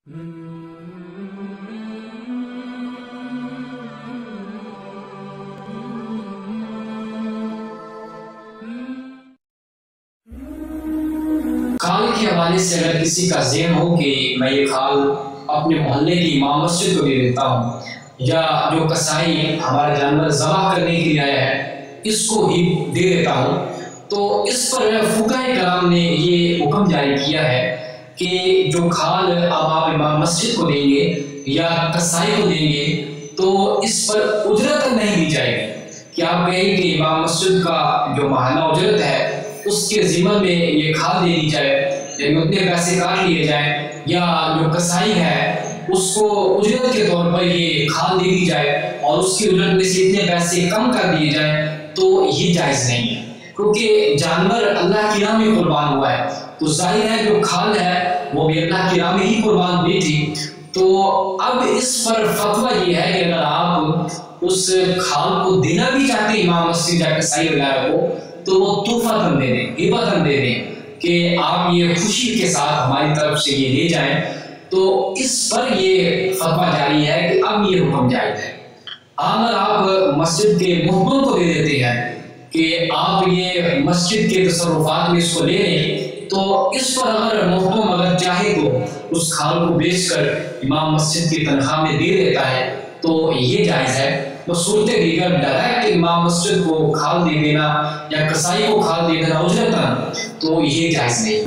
खाल के हवाले से अगर किसी का ज़हन हो कि मैं ये खाल अपने मोहल्ले की इमाम मस्जिद को दे देता हूँ, या जो कसाई हमारा जानवर ज़बह करने के लिए आया है इसको ही दे देता हूँ, तो इस पर फुक़हा कराम ने ये हुक्म जारी किया है कि जो खाल अब आप इमाम मस्जिद को देंगे या कसाई को देंगे तो इस पर उजरत नहीं दी जाएगी कि आप कहें कि इमाम मस्जिद का जो माहाना उजरत है उसके ज़िम्मे में ये खाल दे दी जाए, यानी उतने पैसे काट लिए जाए, या जो कसाई है उसको उजरत के तौर पर ये खाल दे दी जाए और उसकी उजरत में से इतने पैसे कम कर दिए जाए, तो ये जायज़ नहीं है क्योंकि जानवर अल्लाह की राह में कुर्बान हुआ है। तो जाहिर है जो खाल है वो भी अल्लाह की राह में ही कुर्बान हुई थी। तो अब इस पर फतवा ये है कि अगर आप उस खाल को देना भी चाहते हैं इमाम मस्जिद या कसाई वगैरह को, तो वो तोहफतन दे दें, हिबतन दे दें कि आप ये खुशी के साथ हमारी तरफ से ये ले जाएं। तो इस पर ये फतवा जारी है कि अब ये हुक्म जायज़ है। अगर आप मस्जिद के मुहतम को दे देते हैं कि आप ये मस्जिद के तसर्रुफात में इसको ले लें, तो इस पर अगर मुहतम अगर चाहे तो उस खाल को बेचकर इमाम मस्जिद की तनख्वाह में दे देता है, तो ये जायज़ है। तो सूरत दीगर डायरेक्ट इमाम मस्जिद को खाल दे देना या कसाई को खाल दे देना उजरतन, तो ये जायज़ नहीं।